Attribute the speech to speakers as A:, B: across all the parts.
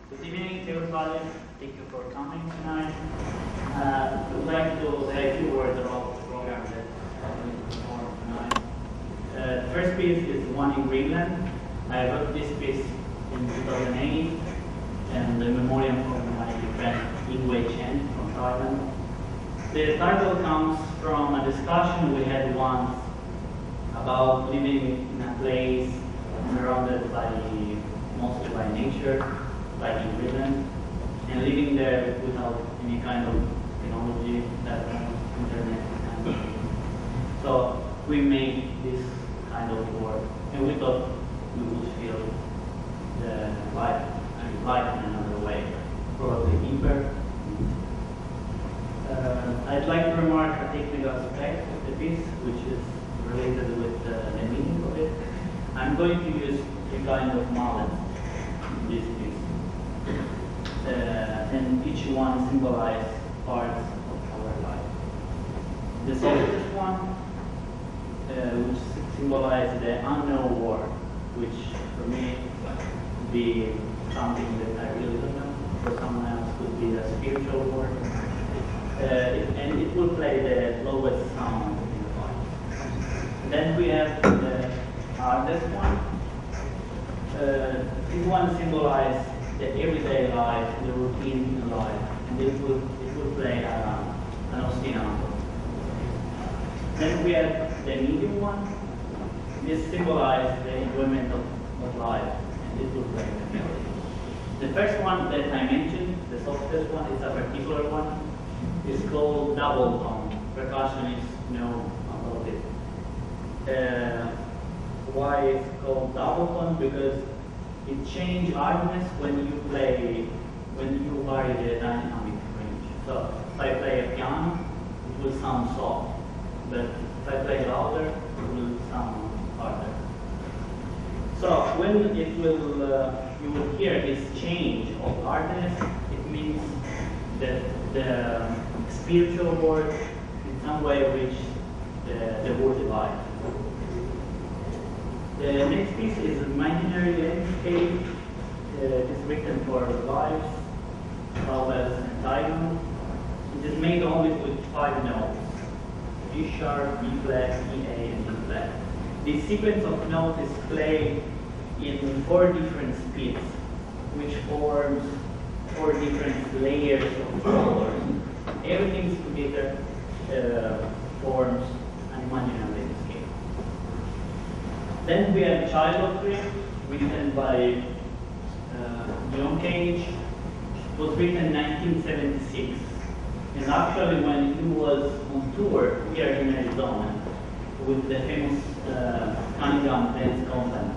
A: Good evening, everybody. Thank you for coming tonight. I would like to say a few words about the program that we perform tonight. The first piece is one in Greenland. I wrote this piece in 2008, and the memoriam from my friend Ingwei Chen from Thailand. The title comes from a discussion we had once about living in a place surrounded by mostly by nature, like in Greenland, and living there without any kind of technology, telephone, internet, and so we made this kind of work, and we thought we would feel the life in another way, probably deeper. I'd like to remark a technical aspect of the piece, which is related with the meaning of it. I'm going to use a kind of mallet in this piece, and each one symbolizes parts of our life. The softest one, which symbolizes the unknown world, which for me would be something that I really don't know. For someone else, could be a spiritual world. And it will play the lowest sound in the voice. Then we have the hardest one. This one symbolizes the everyday life, the routine in life, and it will play an ostinato. Then we have the medium one. This symbolizes the enjoyment of life, and it will play the melody. The first one that I mentioned, the softest one, is a particular one. It's called double tone. Percussionists know about it. Why it's called double tone? Because it changes hardness when you vary the dynamic range. So if I play a piano, it will sound soft, but if I play louder, it will sound harder. So when you will hear this change of hardness, it means that the spiritual world in some way reached the worthy life. The next piece is imaginary landscape. It's written for lives, vowels, and diagonals. It is made only with 5 notes: G sharp, B flat, E, A, and D flat. This sequence of notes is played in 4 different speeds, which forms 4 different layers of colors. Everything together forms an imaginary landscape. Then we have Child of Dream, written by John Cage. It was written in 1976. And actually when he was on tour here in Arizona with the famous Cunningham Dance Company.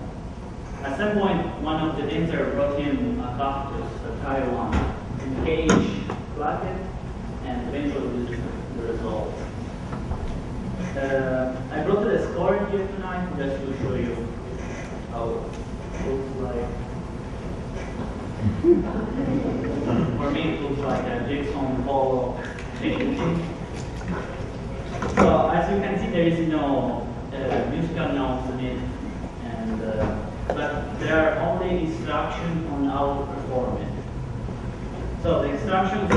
A: At some point, one of the dancers brought him a cactus, a Taiwan, and Cage plucked it, and eventually this is the result. I brought the score here tonight just to show you how it looks like. For me, it looks like a jigsaw puzzle painting. So as you can see, there is no musical notes in it, and but there are only instructions on how to perform it. So the instructions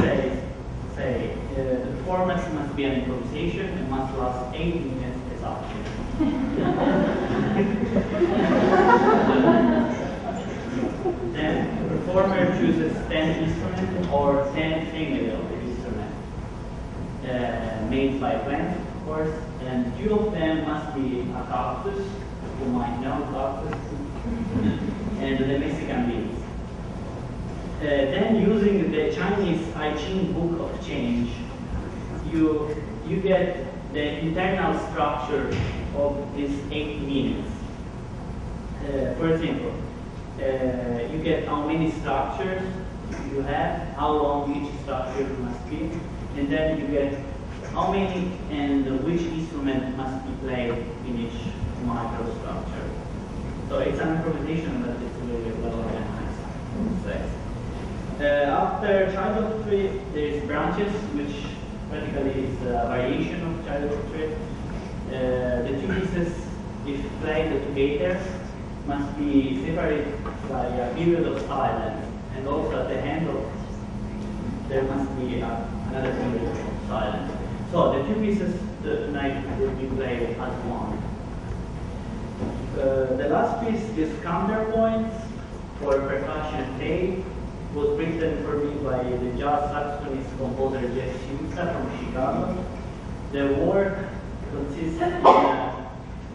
A: say the performance must be an improvisation and must last 8 minutes exactly. Then the performer chooses 10 instruments or 10 family of the instrument, made by plants, of course, and 2 of them must be a cactus, who might know cactus, and the Mexican beans. Then using the Chinese I Ching book of change, you get the internal structure of these 8 minutes. For example, you get how many structures you have, how long each structure must be, and then you get how many and which instrument must be played in each microstructure. So it's an improvisation, but it's really well organized. After Child of Tree, there is branches, which practically is a variation of Child of Tree. The 2 pieces, if played together, must be separated by a period of silence and also at the end of there must be another period of silence. So the two pieces tonight will be played as one. The last piece is Counterpoints for percussion tape. Was written for me by the jazz saxophonist composer Jeff Shumsa from Chicago. The work consists of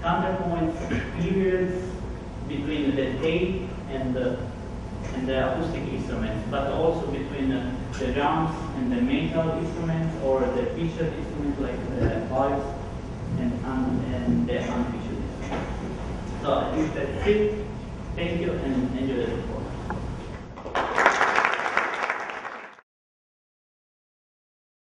A: counterpoints periods between the tape and the acoustic instruments, but also between the drums and the metal instruments, or the featured instruments like the pipes and the unfeatured instruments. So I think that's it. Thank you and enjoy the performance.